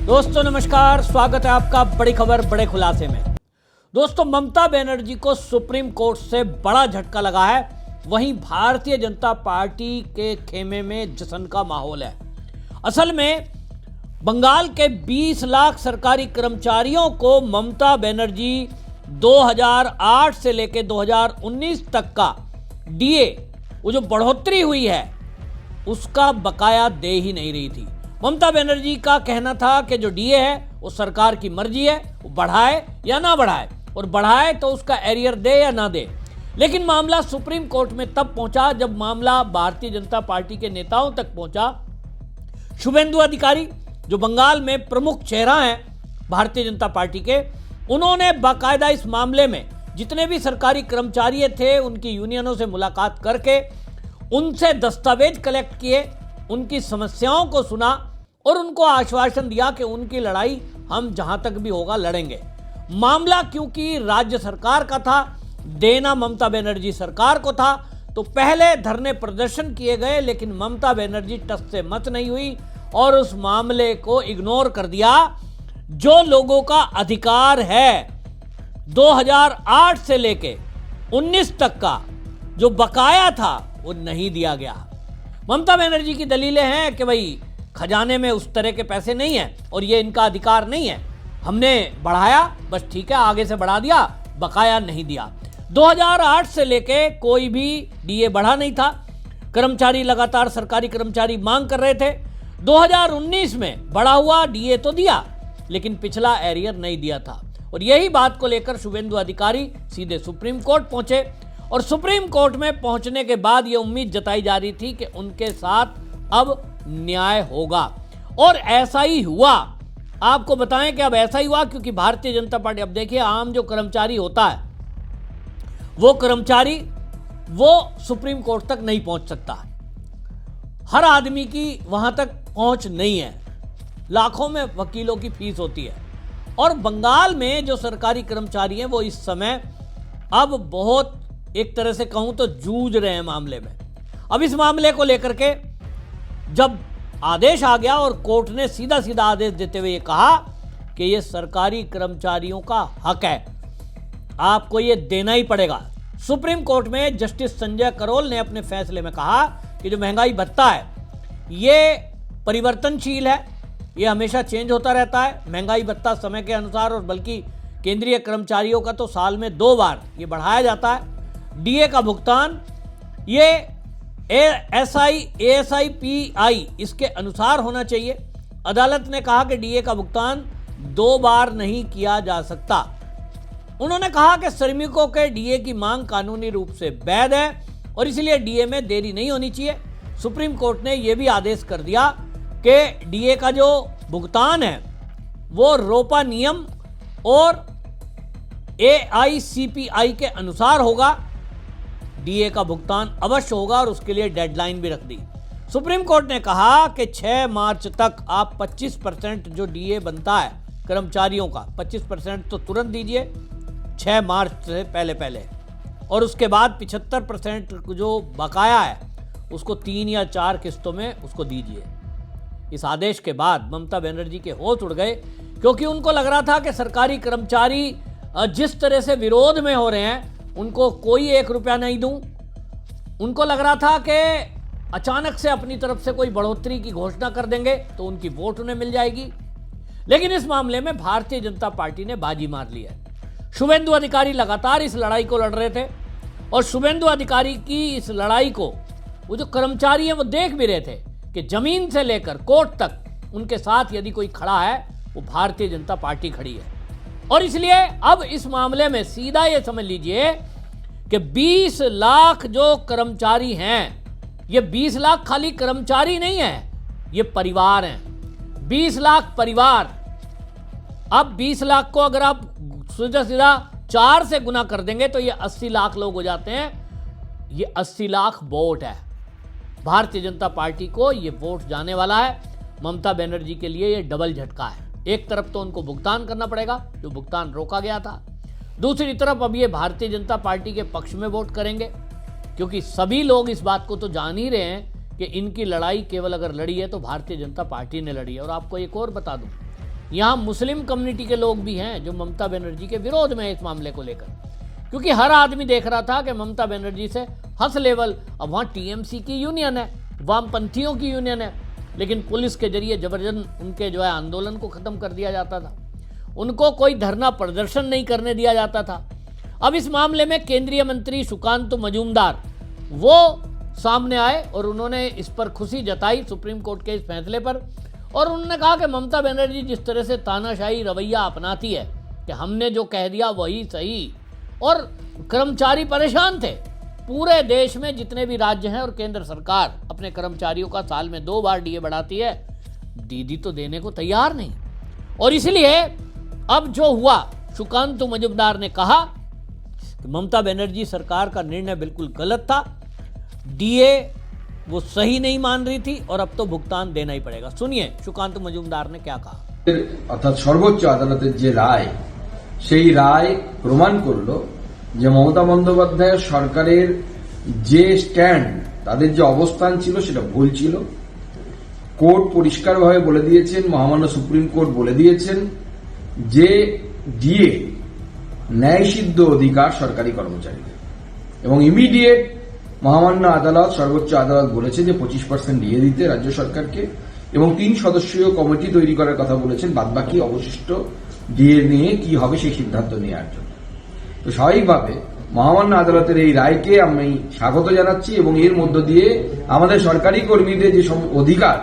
दोस्तों नमस्कार, स्वागत है आपका बड़ी खबर बड़े खुलासे में। दोस्तों, ममता बनर्जी को सुप्रीम कोर्ट से बड़ा झटका लगा है। वहीं भारतीय जनता पार्टी के खेमे में जश्न का माहौल है। असल में बंगाल के 20 लाख सरकारी कर्मचारियों को ममता बनर्जी 2008 से लेकर 2019 तक का डीए, वो जो बढ़ोतरी हुई है, उसका बकाया दे ही नहीं रही थी। ममता बनर्जी का कहना था कि जो डीए है वो सरकार की मर्जी है, वो बढ़ाए या ना बढ़ाए, और बढ़ाए तो उसका एरियर दे या ना दे। लेकिन मामला सुप्रीम कोर्ट में तब पहुंचा जब मामला भारतीय जनता पार्टी के नेताओं तक पहुंचा। शुभेंदु अधिकारी, जो बंगाल में प्रमुख चेहरा हैं भारतीय जनता पार्टी के, उन्होंने बाकायदा इस मामले में जितने भी सरकारी कर्मचारी थे उनकी यूनियनों से मुलाकात करके उनसे दस्तावेज कलेक्ट किए, उनकी समस्याओं को सुना और उनको आश्वासन दिया कि उनकी लड़ाई हम जहां तक भी होगा लड़ेंगे। मामला क्योंकि राज्य सरकार का था, देना ममता बनर्जी सरकार को था, तो पहले धरने प्रदर्शन किए गए, लेकिन ममता बनर्जी टस से मत नहीं हुई और उस मामले को इग्नोर कर दिया। जो लोगों का अधिकार है 2008 से लेके 19 तक का जो बकाया था वो नहीं दिया गया। ममता बनर्जी की दलीलें हैं कि भाई खजाने में उस तरह के पैसे नहीं हैं और ये इनका अधिकार नहीं है, हमने बढ़ाया बस ठीक है, आगे से बढ़ा दिया, बकाया नहीं दिया। 2008 से लेके कोई भी डीए बढ़ा नहीं था। कर्मचारी लगातार सरकारी कर्मचारी मांग कर रहे थे। 2019 में बढ़ा हुआ डीए तो दिया, लेकिन पिछला एरियर नहीं दिया था। और यही बात को लेकर शुभेंदु अधिकारी सीधे सुप्रीम कोर्ट पहुंचे और सुप्रीम कोर्ट में पहुंचने के बाद यह उम्मीद जताई जा रही थी कि उनके साथ अब न्याय होगा, और ऐसा ही हुआ। आपको बताएं कि अब ऐसा ही हुआ क्योंकि भारतीय जनता पार्टी, अब देखिए, आम जो कर्मचारी होता है वो कर्मचारी वो सुप्रीम कोर्ट तक नहीं पहुंच सकता। हर आदमी की वहां तक पहुंच नहीं है, लाखों में वकीलों की फीस होती है। और बंगाल में जो सरकारी कर्मचारी हैं वो इस समय अब बहुत, एक तरह से कहूं तो, जूझ रहे हैं मामले में। अब इस मामले को लेकर के जब आदेश आ गया और कोर्ट ने सीधा सीधा आदेश देते हुए ये कहा कि ये सरकारी कर्मचारियों का हक है, आपको ये देना ही पड़ेगा। सुप्रीम कोर्ट में जस्टिस संजय करोल ने अपने फैसले में कहा कि जो महंगाई भत्ता है ये परिवर्तनशील है, ये हमेशा चेंज होता रहता है। महंगाई भत्ता समय के अनुसार, और बल्कि केंद्रीय कर्मचारियों का तो साल में 2 बार ये बढ़ाया जाता है। डीए का भुगतान ये ASIPI इसके अनुसार होना चाहिए। अदालत ने कहा कि डीए का भुगतान 2 बार नहीं किया जा सकता। उन्होंने कहा कि श्रमिकों के डीए की मांग कानूनी रूप से वैध है और इसलिए डीए में देरी नहीं होनी चाहिए। सुप्रीम कोर्ट ने यह भी आदेश कर दिया कि डीए का जो भुगतान है वो रोपा नियम और AICPI के अनुसार होगा। डीए का भुगतान अवश्य होगा और उसके लिए डेडलाइन भी रख दी। सुप्रीम कोर्ट ने कहा कि 6 मार्च तक आप 25% जो डीए बनता है कर्मचारियों का, 25% तो तुरंत दीजिए 6 मार्च से पहले, और उसके बाद 75% जो बकाया है उसको 3 या 4 किस्तों में उसको दीजिए। इस आदेश के बाद ममता बनर्जी के होश उड़ गए, क्योंकि उनको लग रहा था कि सरकारी कर्मचारी जिस तरह से विरोध में हो रहे हैं उनको कोई 1 रुपया नहीं दूं। उनको लग रहा था कि अचानक से अपनी तरफ से कोई बढ़ोतरी की घोषणा कर देंगे तो उनकी वोट उन्हें मिल जाएगी। लेकिन इस मामले में भारतीय जनता पार्टी ने बाजी मार ली है। शुभेंदु अधिकारी लगातार इस लड़ाई को लड़ रहे थे और शुभेंदु अधिकारी की इस लड़ाई को वो जो कर्मचारी हैं वो देख भी रहे थे कि जमीन से लेकर कोर्ट तक उनके साथ यदि कोई खड़ा है वो भारतीय जनता पार्टी खड़ी है। और इसलिए अब इस मामले में सीधा ये समझ लीजिए कि 20 लाख जो कर्मचारी हैं, ये 20 लाख खाली कर्मचारी नहीं है, ये परिवार हैं। 20 लाख परिवार। अब 20 लाख को अगर आप सीधा सीधा 4 से गुना कर देंगे तो ये 80 लाख लोग हो जाते हैं। ये 80 लाख वोट है। भारतीय जनता पार्टी को ये वोट जाने वाला है। ममता बनर्जी के लिए ये डबल झटका है। एक तरफ तो उनको भुगतान करना पड़ेगा, जो भुगतान रोका गया था, दूसरी तरफ अब ये भारतीय जनता पार्टी के पक्ष में वोट करेंगे, क्योंकि सभी लोग इस बात को तो जान ही रहे हैं कि इनकी लड़ाई केवल अगर लड़ी है तो भारतीय जनता पार्टी ने लड़ी है। और आपको एक और बता दूं यहाँ मुस्लिम कम्युनिटी के लोग भी हैं जो ममता बनर्जी के विरोध में है इस मामले को लेकर, क्योंकि हर आदमी देख रहा था कि ममता बनर्जी से हंस लेवल। अब वहाँ टीएमसी की यूनियन है, वामपंथियों की यूनियन है, लेकिन पुलिस के जरिए जबरदस्त उनके जो है आंदोलन को खत्म कर दिया जाता था, उनको कोई धरना प्रदर्शन नहीं करने दिया जाता था। अब इस मामले में केंद्रीय मंत्री सुकांतु मजूमदार वो सामने आए और उन्होंने इस पर खुशी जताई सुप्रीम कोर्ट के इस फैसले पर, और उन्होंने कहा कि ममता बनर्जी जिस तरह से तानाशाही रवैया अपनाती है कि हमने जो कह दिया वही सही, और कर्मचारी परेशान थे। पूरे देश में जितने भी राज्य हैं और केंद्र सरकार अपने कर्मचारियों का साल में 2 बार डीए बढ़ाती है, दीदी तो देने को तैयार नहीं। और इसलिए अब जो हुआ, सुकांतु मजूमदार ने कहा कि ममता बनर्जी सरकार का निर्णय बिल्कुल गलत था, डीए वो सही नहीं मान रही थी और अब तो भुगतान देना ही पड़ेगा। सुनिए सुकांतु मजूमदार ने क्या कहा। অর্থাৎ সর্বোচ্চ আদালতের যে রায়, সেই রায় প্রমাণ করলো যে মমতা বন্দ্যোপাধ্যায় সরকারের যে স্ট্যান্ড, তাদের যে অবস্থান ছিল সেটা ভুল ছিল। কোর্ট পরিষ্কারভাবে বলে দিয়েছেন, মহামান্য সুপ্রিম কোর্ট বলে দিয়েছেন যে ডিএ ন্যায়সিদ্ধ অধিকার সরকারি কর্মচারীদের, এবং ইমিডিয়েট মহামান্য আদালত, সর্বোচ্চ আদালত বলেছে যে 25% ডিএ দিতে রাজ্য সরকারকে, এবং 3 সদস্যীয় কমিটি তৈরি করার কথা বলেছেন বাদবাকি অবশিষ্ট ডিএ নিয়ে কি হবে সেই সিদ্ধান্ত নেওয়ার জন্য। তো স্বাভাবিকভাবে মহামান্য আদালতের এই রায়কে আমি স্বাগত জানাচ্ছি, এবং এর মধ্য দিয়ে আমাদের সরকারি কর্মীদের যে অধিকার,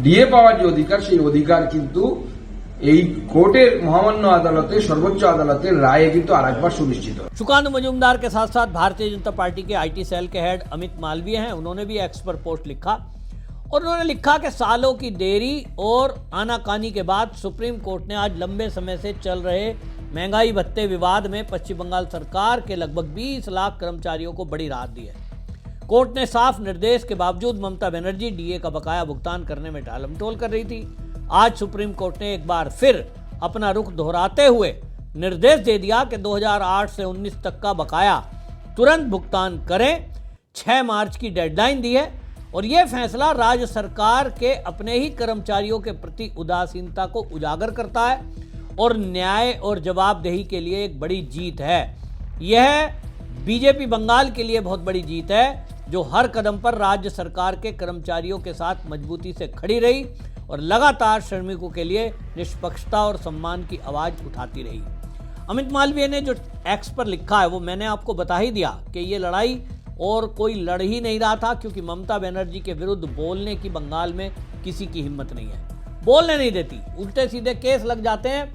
ডিএ পাওয়ার যে অধিকার, সেই অধিকার কিন্তু এই কোর্টের মহামান্য আদালতে, সর্বোচ্চ আদালতের রায়ে কিন্তু আরেকবার সুনিশ্চিত। सुकांतु मजूमदार के साथ साथ भारतीय जनता पार्टी के आईटी सेल के हेड अमित मालवीय हैं, उन्होंने भी एक्स पर पोस्ट लिखा और उन्होंने लिखा कि सालों की देरी और आनाकानी के बाद सुप्रीम कोर्ट ने आज लंबे समय से चल रहे महंगाई भत्ते विवाद में पश्चिम बंगाल सरकार के लगभग 20 लाख कर्मचारियों को बड़ी राहत दी है। कोर्ट ने साफ निर्देश के बावजूद ममता बनर्जी डीए का बकाया भुगतान करने में टालमटोल कर रही थी। आज सुप्रीम कोर्ट ने एक बार फिर अपना रुख दोहराते हुए निर्देश दे दिया कि 2008 से 19 तक का बकाया तुरंत भुगतान करें। 6 मार्च की डेडलाइन दी है और यह फैसला राज्य सरकार के अपने ही कर्मचारियों के प्रति उदासीनता को उजागर करता है और न्याय और जवाबदेही के लिए एक बड़ी जीत है। यह बीजेपी बंगाल के लिए बहुत बड़ी जीत है, जो हर कदम पर राज्य सरकार के कर्मचारियों के साथ मजबूती से खड़ी रही और लगातार श्रमिकों के लिए निष्पक्षता और सम्मान की आवाज उठाती रही। अमित मालवीय ने जो एक्स पर लिखा है वो मैंने आपको बता ही दिया कि ये लड़ाई और कोई लड़ ही नहीं रहा था, क्योंकि ममता बनर्जी के विरुद्ध बोलने की बंगाल में किसी की हिम्मत नहीं है, बोलने नहीं देती, उल्टे सीधे केस लग जाते हैं।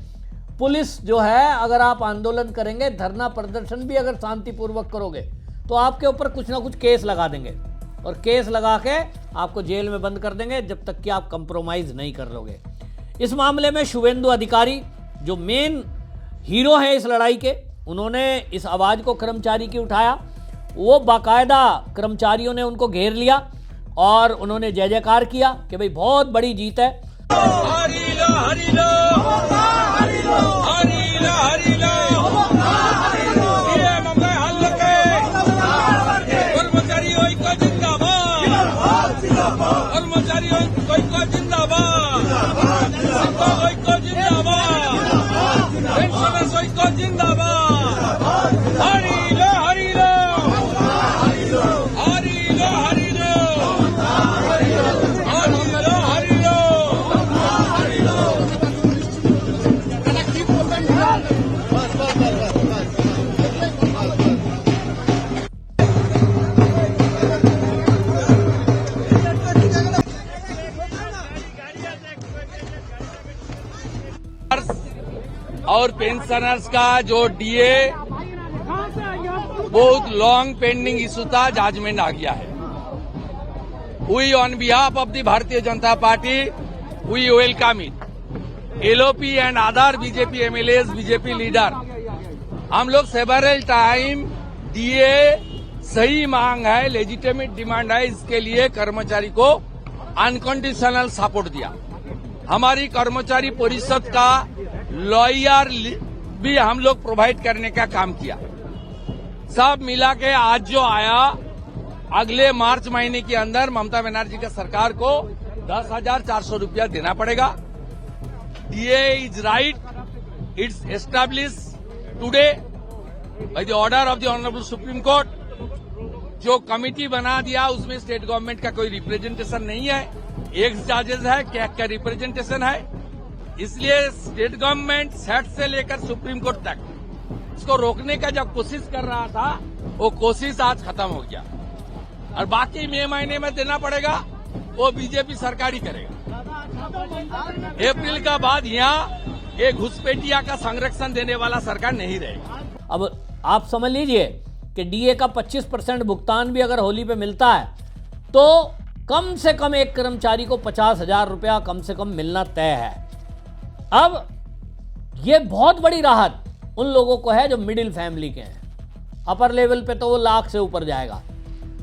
पुलिस जो है, अगर आप आंदोलन करेंगे, धरना प्रदर्शन भी अगर शांतिपूर्वक करोगे तो आपके ऊपर कुछ ना कुछ केस लगा देंगे और केस लगा के आपको जेल में बंद कर देंगे जब तक कि आप कंप्रोमाइज नहीं कर लोगे। इस मामले में शुभेंदु अधिकारी जो मेन हीरो है इस लड़ाई के, उन्होंने इस आवाज को कर्मचारी की उठाया। वो बाकायदा कर्मचारियों ने उनको घेर लिया और उन्होंने जय जयकार किया कि भाई बहुत बड़ी जीत है। हरिलो हरिलो हरिलो हरिलो हरिलो कर्मचारी ঐক্য जिंदाबाद, कर्मचारी ঐক্য जिंदाबाद, ঐক্য जिंदाबाद, पेंशनर्स ঐক্য जिंदाबाद, हरिलो हरिलो हरिलो हरिलो हरिलो हरिलो। और पेंशनर्स का जो डीए बहुत लॉन्ग पेंडिंग इशू था, जजमेंट आ गया है। We on behalf of the Bharatiya Janata Party we welcome it. LOP and other BJP MLA, BJP leader, हम लोग सेवरल टाइम डीए सही मांग है, लेजिटिमेट डिमांड है, इसके लिए कर्मचारी को अनकंडीशनल सपोर्ट दिया। हमारी कर्मचारी परिषद का लॉयर भी हम लोग प्रोवाइड करने का काम किया। सब मिला के आज जो आया, अगले मार्च महीने के अंदर ममता बनर्जी का सरकार को 10,400 रुपया देना पड़ेगा। DA is right. It's established today by the order of the Honorable Supreme Court. जो कमिटी बना दिया उसमें स्टेट गवर्नमेंट का कोई रिप्रेजेंटेशन नहीं है, एक्स जजेस है, कैग का रिप्रेजेंटेशन है। इसलिए स्टेट गवर्नमेंट सेट से लेकर सुप्रीम कोर्ट तक इसको रोकने का जब कोशिश कर रहा था, वो कोशिश आज खत्म हो गया और बाकी मई महीने में देना पड़ेगा, वो बीजेपी सरकार ही करेगा। अप्रैल का बाद यहाँ एक घुसपैठिया का संरक्षण देने वाला सरकार नहीं रहेगा। अब आप समझ लीजिए कि डीए का 25% भुगतान भी अगर होली पे मिलता है तो कम से कम एक कर्मचारी को 50,000 रुपया कम से कम मिलना तय है। अब ये बहुत बड़ी राहत उन लोगों को है जो मिडिल फैमिली के हैं, अपर लेवल पे तो वो लाख से ऊपर जाएगा।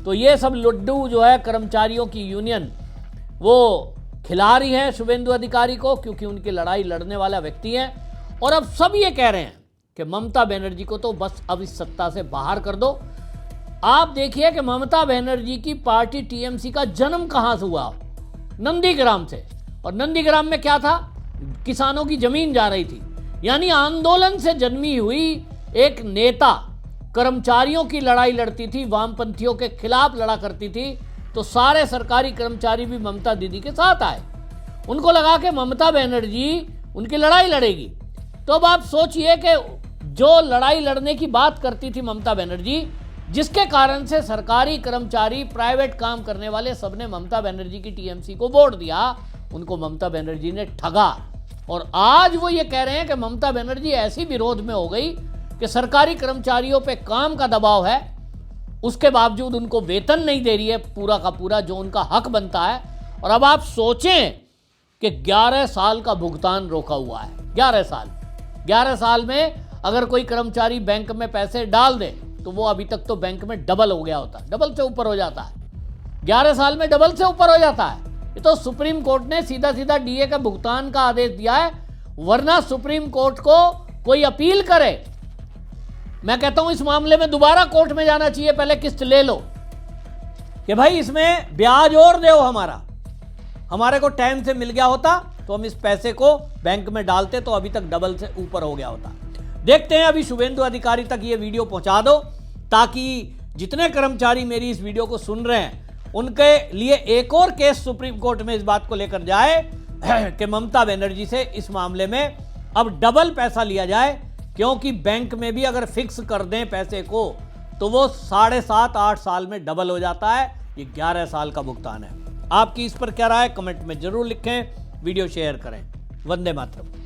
तो ये सब लड्डू जो है कर्मचारियों की यूनियन वो खिला रही है शुभेंदु अधिकारी को, क्योंकि उनकी लड़ाई लड़ने वाला व्यक्ति है। और अब सब ये कह रहे हैं कि ममता बनर्जी को तो बस अब इस सत्ता से बाहर कर दो। आप देखिए कि ममता बनर्जी की पार्टी टीएमसी का जन्म कहां से हुआ? नंदीग्राम से। और नंदीग्राम में क्या था? किसानों की जमीन जा रही थी। यानी आंदोलन से जन्मी हुई एक नेता कर्मचारियों की लड़ाई लड़ती थी, वामपंथियों के खिलाफ लड़ा करती थी। तो सारे सरकारी कर्मचारी भी ममता दीदी के साथ आए। उनको लगा कि ममता बनर्जी उनकी लड़ाई लड़ेगी। तो अब आप सोचिए कि जो लड़ाई लड़ने की बात करती थी ममता बनर्जी, जिसके कारण से सरकारी कर्मचारी, प्राइवेट काम करने वाले सबने ममता बनर्जी की टीएमसी को वोट दिया, उनको ममता बनर्जी ने ठगा। और आज वो ये कह रहे हैं कि ममता बनर्जी ऐसी विरोध में हो गई कि सरकारी कर्मचारियों पे काम का दबाव है, उसके बावजूद उनको वेतन नहीं दे रही है पूरा का पूरा जो उनका हक बनता है। और अब आप सोचें कि 11 साल का भुगतान रोका हुआ है। 11 साल में अगर कोई कर्मचारी बैंक में पैसे डाल दे तो वो अभी तक तो बैंक में डबल हो गया होता है, डबल से ऊपर हो जाता है। 11 साल में डबल से ऊपर हो जाता है। ये तो सुप्रीम कोर्ट ने सीधा सीधा डीए का भुगतान का आदेश दिया है, वरना सुप्रीम कोर्ट को कोई अपील करे। मैं कहता हूं इस मामले में दोबारा कोर्ट में जाना चाहिए, पहले किस्त ले लो कि भाई इसमें ब्याज और दो, हमारे को टाइम से मिल गया होता तो हम इस पैसे को बैंक में डालते तो अभी तक डबल से ऊपर हो गया होता। देखते हैं अभी शुभेंदु अधिकारी तक ये वीडियो पहुंचा दो, ताकि जितने कर्मचारी मेरी इस वीडियो को सुन रहे हैं उनके लिए एक और केस सुप्रीम कोर्ट में इस बात को लेकर जाए कि ममता बनर्जी से इस मामले में अब डबल पैसा लिया जाए। क्योंकि बैंक में भी अगर फिक्स कर दें पैसे को तो वो 7.5-8 साल में डबल हो जाता है। ये 11 साल का भुगतान है। आपकी इस पर क्या राय है? कमेंट में जरूर लिखें, वीडियो शेयर करें। वंदे मातरम।